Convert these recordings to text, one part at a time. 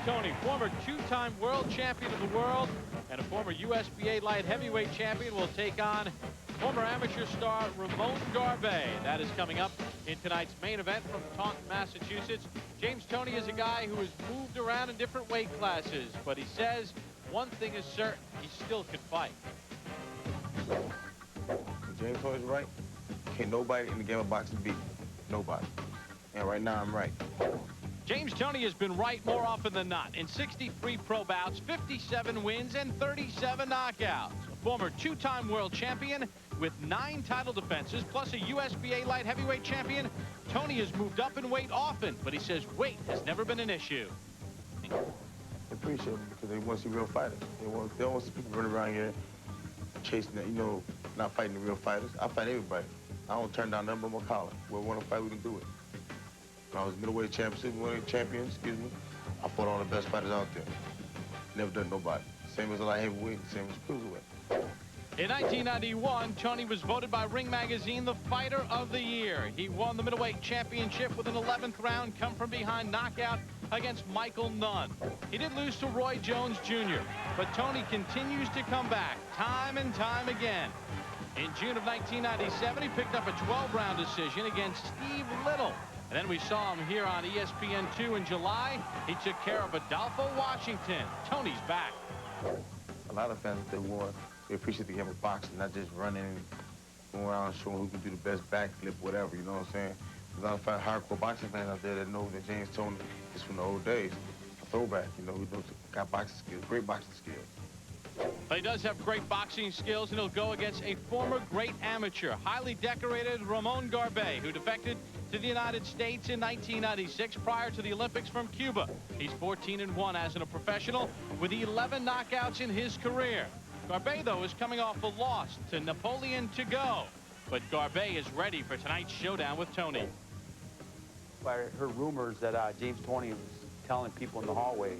Toney, former two-time world champion of the world and a former USBA light heavyweight champion, will take on former amateur star Ramon Garbey. That is coming up in tonight's main event from Taunton, Massachusetts. James Toney is a guy who has moved around in different weight classes, but he says one thing is certain: he still can fight. James Toney's right. Can't nobody in the game of boxing beat me. Nobody. And right now I'm right. James Toney has been right more often than not. In 63 pro bouts, 57 wins, and 37 knockouts. A former two-time world champion with 9 title defenses, plus a USBA light heavyweight champion, Toney has moved up in weight often, but he says weight has never been an issue. They appreciate it because they want to see real fighters. They don't want to see people running around here chasing that, not fighting the real fighters. I fight everybody. I don't turn down nothing but my collar. We want to fight, we can do it. When I was middleweight champion, I fought all the best fighters out there. Never done nobody. Same as a light heavyweight, same as cruiserweight. In 1991, Toney was voted by Ring Magazine the Fighter of the Year. He won the middleweight championship with an 11th round come-from-behind knockout against Michael Nunn. He did lose to Roy Jones Jr., but Toney continues to come back time and time again. In June of 1997, he picked up a 12-round decision against Steve Little. And then we saw him here on ESPN2 in July. He took care of Adolfo Washington. Toney's back. A lot of fans, they appreciate the game of boxing, not just running and going around showing who can do the best backflip, whatever, you know what I'm saying? There's a lot of hardcore boxing fans out there that know that James Toney is from the old days. A throwback, who got boxing skills, great boxing skills. He does have great boxing skills, and he'll go against a former great amateur, highly decorated Ramon Garbey, who defected to the United States in 1996 prior to the Olympics from Cuba. He's 14-1 as a professional with 11 knockouts in his career. Garbey, though, is coming off a loss to Napoleon to go. But Garbey is ready for tonight's showdown with Toney. I heard rumors that James Toney was telling people in the hallway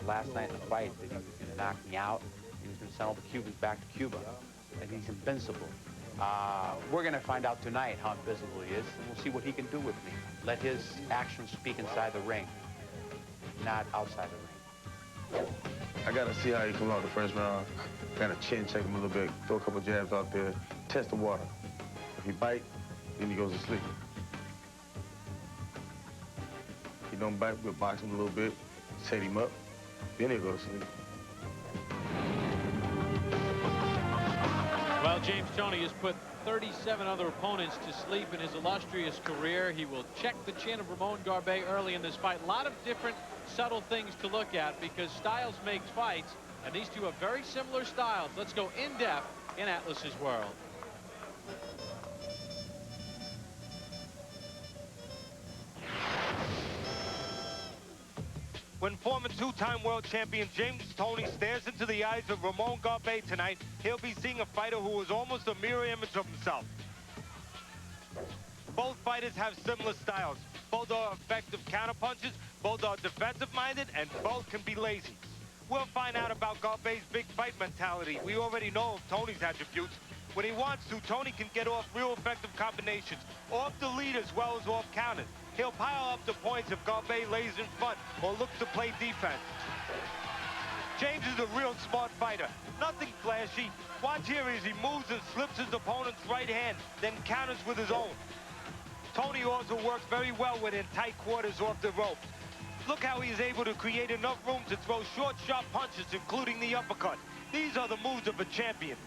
last night in the fight that he was going to knock me out. He was going to send all the Cubans back to Cuba, and he's invincible. We're going to find out tonight how invincible he is, and we'll see what he can do with me. Let his actions speak inside the ring, not outside the ring. I got to see how he comes out the first round. Got to chin check him a little bit, throw a couple jabs out there, test the water. If he bite, then he goes to sleep. If he don't bite, we'll box him a little bit, set him up, then he'll go to sleep. Well, James Toney has put 37 other opponents to sleep in his illustrious career. He will check the chin of Ramon Garbey early in this fight. A lot of different subtle things to look at because styles makes fights, and these two have very similar styles. Let's go in-depth in Atlas's world. When former two-time world champion James Toney stares into the eyes of Ramon Garbey tonight, he'll be seeing a fighter who is almost a mirror image of himself. Both fighters have similar styles. Both are effective counterpunches, both are defensive-minded, and both can be lazy. We'll find out about Garbey's big fight mentality. We already know of Toney's attributes. When he wants to, Toney can get off real effective combinations, off the lead as well as off counters. He'll pile up the points if Garbey lays in front or looks to play defense. James is a real smart fighter. Nothing flashy. Watch here as he moves and slips his opponent's right hand, then counters with his own. Toney also works very well within tight quarters off the ropes. Look how he is able to create enough room to throw short, sharp punches, including the uppercut. These are the moves of a champion.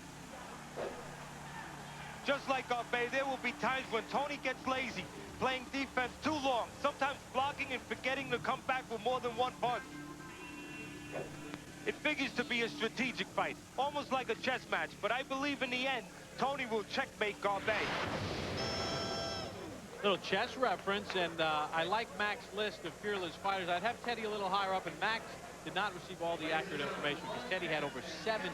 Just like Garbey, there will be times when Toney gets lazy, playing defense too long, sometimes blocking and forgetting to come back with more than one punch. It figures to be a strategic fight, almost like a chess match, but I believe in the end, Toney will checkmate Garbey. Little chess reference, and I like Mac's list of fearless fighters. I'd have Teddy a little higher up, and Mac did not receive all the accurate information because Teddy had over 70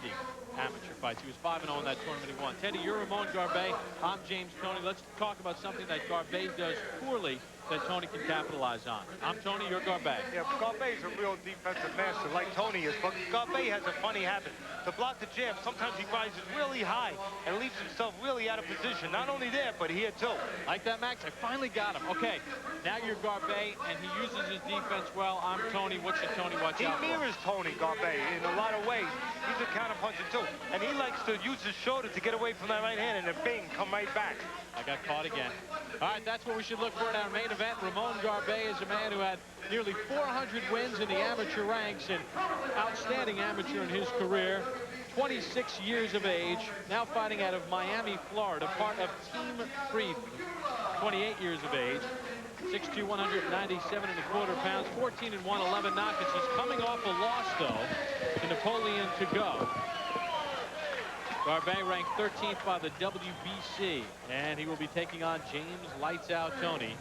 amateur fights. He was 5-0 in that tournament he won. Teddy, you're Ramon Garbey. I'm James Toney. Let's talk about something that Garbey does poorly that Toney can capitalize on. I'm Toney, you're Garbey. Yeah, Garbey's a real defensive master like Toney is, but Garbey has a funny habit. To block the jab, sometimes he rises really high and leaves himself really out of position. Not only there, but here too. Like that, Max? I finally got him. Okay, now you're Garbey, and he uses his defense well. I'm Toney. What should Toney watch out for? He mirrors Toney, Garbey, in a lot of ways. He's a counterpuncher too, and he likes to use his shoulder to get away from that right hand, and then bing, come right back. I got caught again. All right, that's what we should look for in our main event. Ramon Garbey is a man who had nearly 400 wins in the amateur ranks, and outstanding amateur in his career. 26 years of age, now fighting out of Miami, Florida, part of Team Freemake. 28 years of age, 6'2", 197.25 pounds, 14-1, 11 knockouts. He's coming off a loss, though, to Napoleon to go. Garbey ranked 13th by the WBC, and he will be taking on James Lights Out Toney.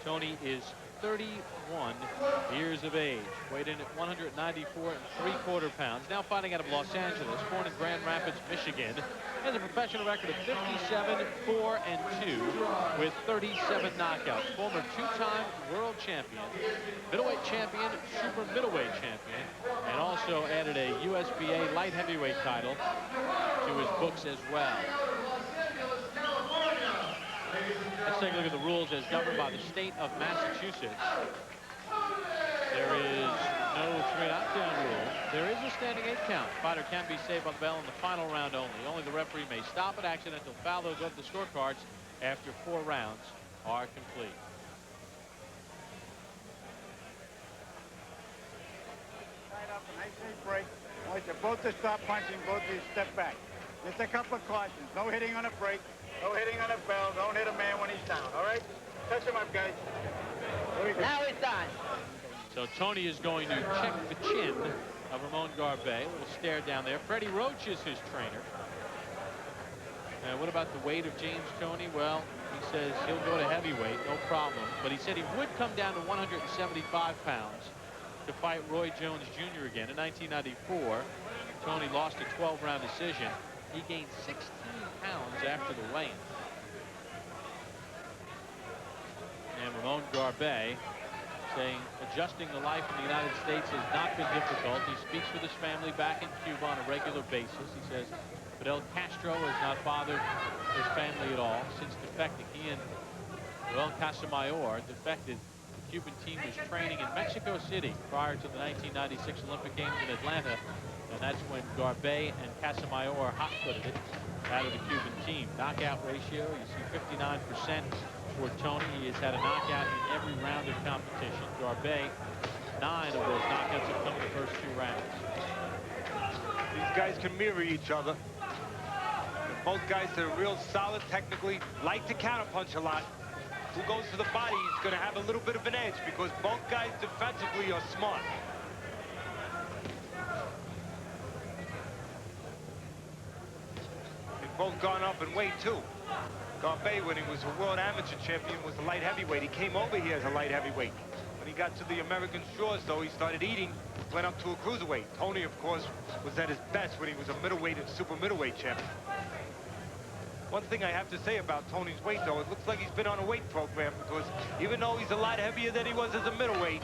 Toney is 31 years of age, weighed in at 194.75 pounds, now fighting out of Los Angeles, born in Grand Rapids, Michigan. Has a professional record of 57, 4, and 2 with 37 knockouts. Former two-time world champion, middleweight champion, super middleweight champion, and also added a USBA light heavyweight title to his books as well. Let's take a look at the rules as governed by the state of Massachusetts. There is no 3 knockdown rule. There is a standing 8 count. Fighter can be saved by the bell in the final round only. Only the referee may stop an accidental foul. They'll go to the scorecards after 4 rounds are complete. Tied up, a nice break. I want you both to stop punching, both of you step back. Just a couple of cautions. No hitting on a break. No hitting on a bell. Don't hit a man when he's down, all right? Touch him up, guys. Now he's done. So Toney is going to check the chin of Ramon Garbey. A little stare down there. Freddie Roach is his trainer. And what about the weight of James Toney? Well, he says he'll go to heavyweight, no problem. But he said he would come down to 175 pounds to fight Roy Jones Jr. again. In 1994, Toney lost a 12-round decision. He gained 16 pounds after the weigh-in. And Ramon Garbey saying adjusting to life in the United States has not been difficult. He speaks with his family back in Cuba on a regular basis. He says Fidel Castro has not bothered his family at all since defecting. He and Joel Casamayor defected. The Cuban team was training in Mexico City prior to the 1996 Olympic Games in Atlanta. And that's when Garbey and Casamayor hot-footed it out of the Cuban team. Knockout ratio, you see 59% for Toney. He has had a knockout in every round of competition. Garbey, 9 of those knockouts have come in the first 2 rounds. These guys can mirror each other. Both guys that are real solid technically, like to counterpunch a lot. Who goes to the body is going to have a little bit of an edge because both guys defensively are smart. Both gone up in weight too. Garbey, when he was a world amateur champion, was a light heavyweight. He came over here as a light heavyweight. When he got to the American shores, though, he started eating, went up to a cruiserweight. Toney, of course, was at his best when he was a middleweight and super middleweight champion. One thing I have to say about Toney's weight, though, it looks like he's been on a weight program because even though he's a lot heavier than he was as a middleweight,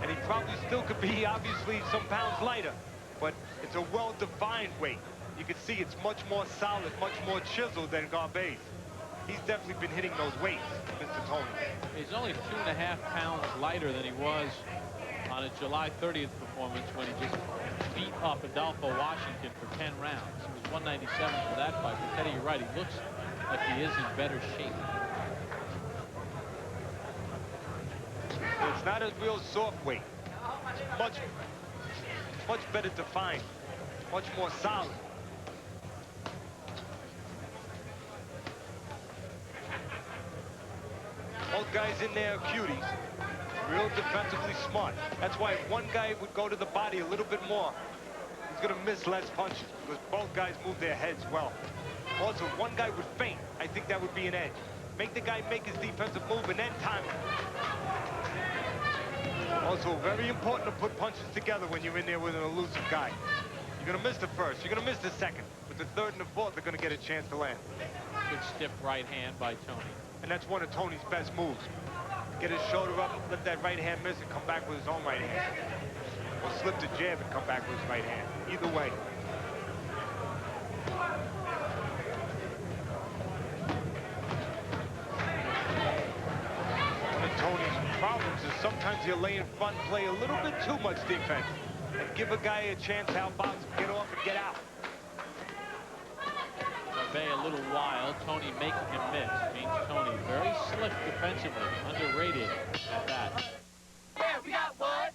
and he probably still could be, obviously, some pounds lighter, but it's a well-defined weight. You can see it's much more solid, much more chiseled than Garbey's. He's definitely been hitting those weights, Mr. Toney. He's only 2.5 pounds lighter than he was on his July 30th performance when he just beat up Adolfo Washington for 10 rounds. He was 197 for that fight. But Teddy, you're right. He looks like he is in better shape. It's not a real soft weight. It's much better defined, much more solid. Both guys in there are cuties, real defensively smart. That's why if one guy would go to the body a little bit more, he's going to miss less punches because both guys move their heads well. Also, if one guy would feint, I think that would be an edge. Make the guy make his defensive move and then time it. Also, very important to put punches together when you're in there with an elusive guy. You're going to miss the first, you're going to miss the second, but the third and the fourth are going to get a chance to land. Good stiff right hand by Toney. And that's one of Toney's best moves. get his shoulder up, let that right hand miss, and come back with his own right hand. Or slip the jab and come back with his right hand. Either way. One of Toney's problems is sometimes he'll lay in front and play a little bit too much defense and give a guy a chance to outbox him, get off and get out. Garbey a little wild. Toney making him miss. Means Toney very slick defensively. Underrated at that. Yeah, we got what?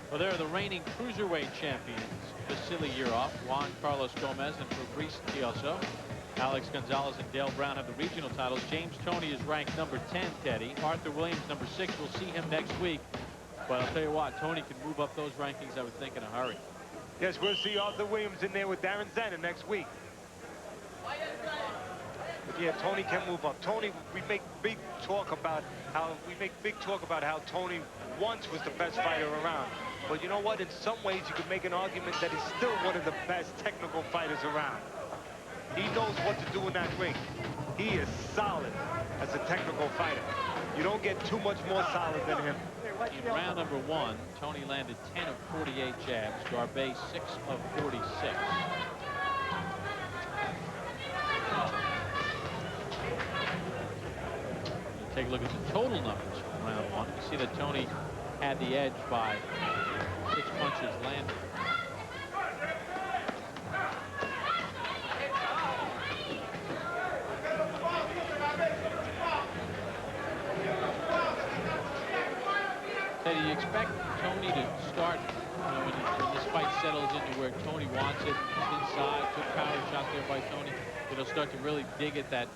Well, they're the reigning cruiserweight champions. Vasily Yurov, Juan Carlos Gomez, and Fabrice Tioso. Alex Gonzalez and Dale Brown have the regional titles. James Toney is ranked number 10, Teddy. Arthur Williams, number 6. We'll see him next week. But I'll tell you what, Toney can move up those rankings, I would think, in a hurry. Yes, we'll see Arthur Williams in there with Darren Zenner next week. But yeah, Toney can move up. Toney, we make big talk about how Toney once was the best fighter around. But you know what? In some ways, you could make an argument that he's still one of the best technical fighters around. He knows what to do in that ring. He is solid as a technical fighter. You don't get too much more solid than him. In round number 1, Toney landed 10 of 48 jabs. Garbey 6 of 46. Take a look at the total numbers from round 1. You see that Toney had the edge by 6 punches landed. Do you expect Toney to start, when this fight settles into where Toney wants it, inside, good power shot there by Toney, it'll start to really dig at that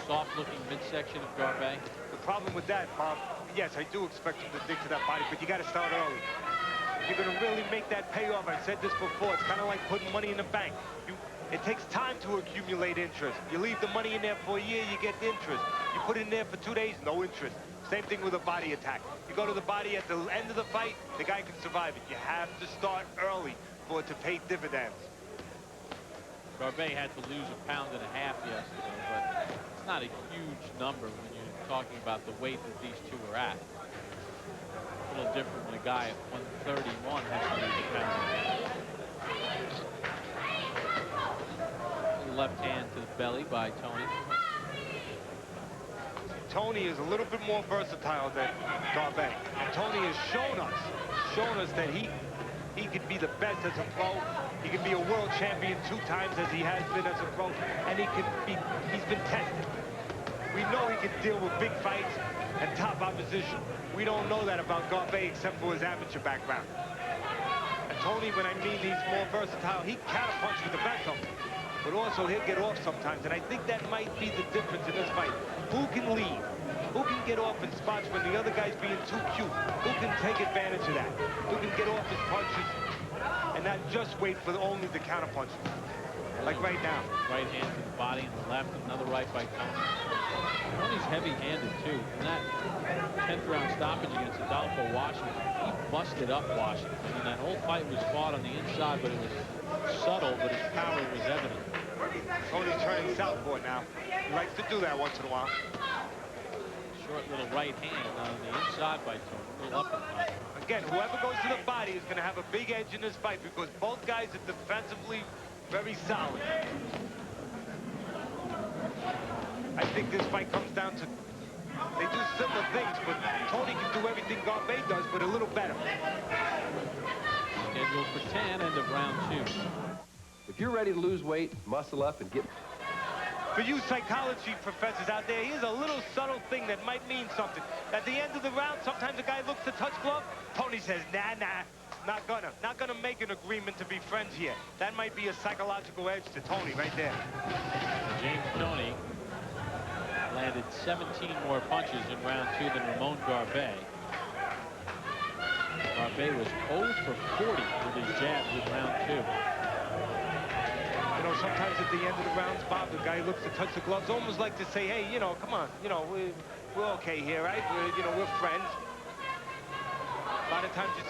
soft-looking midsection of Garbey? The problem with that, Bob, yes, I do expect him to dig to that body, but you got to start early. If you're going to really make that pay off, I said this before, it's kind of like putting money in the bank. It takes time to accumulate interest. You leave the money in there for a year, you get interest. You put it in there for 2 days, no interest. Same thing with a body attack. You go to the body at the end of the fight, the guy can survive it. You have to start early for it to pay dividends. Garbey had to lose 1.5 pounds yesterday, but it's not a huge number when you're talking about the weight that these two are at. A little different when a guy at 131 has to lose 1 pound. Left hand to the belly by Toney. Toney is a little bit more versatile than Garbey. And Toney has shown us that he could be the best as a pro. He can be a world champion 2 times as he has been as a pro. And he's been tested. We know he can deal with big fights and top opposition. We don't know that about Garbey except for his amateur background. And Toney, when I mean he's more versatile, he counterpunches the best of them. But also he'll get off sometimes, and I think that might be the difference in this fight. Who can lead? Who can get off in spots when the other guy's being too cute? Who can take advantage of that? Who can get off his punches and not just wait for only the counter punches? Like right now. Right hand to the body and the left, another right by Toney. Toney's heavy-handed too. In that 10th round stoppage against Adolfo Washington, he busted up Washington. And that whole fight was fought on the inside, but it was subtle, but his power was evident. Toney's turning southpaw now. He likes to do that once in a while. Short little right hand on the inside by Toney. A little uppercut. Again, whoever goes to the body is going to have a big edge in this fight because both guys are defensively very solid. I think this fight comes down to they do similar things, but Toney can do everything Garbey does, but a little better. Scheduled for 10, end of round 2. If you're ready to lose weight, muscle up and get... For you psychology professors out there, here's a little subtle thing that might mean something. At the end of the round, sometimes a guy looks to touch glove. Toney says, nah, not gonna make an agreement to be friends here. That might be a psychological edge to Toney right there. James Toney landed 17 more punches in round 2 than Ramon Garbey. Garbey was 0 for 40 with his jabs in round 2. You know, sometimes at the end of the rounds, Bob, the guy looks to touch the gloves, almost like to say, hey, you know, come on, you know, we're okay here, right? We're friends. A lot of times you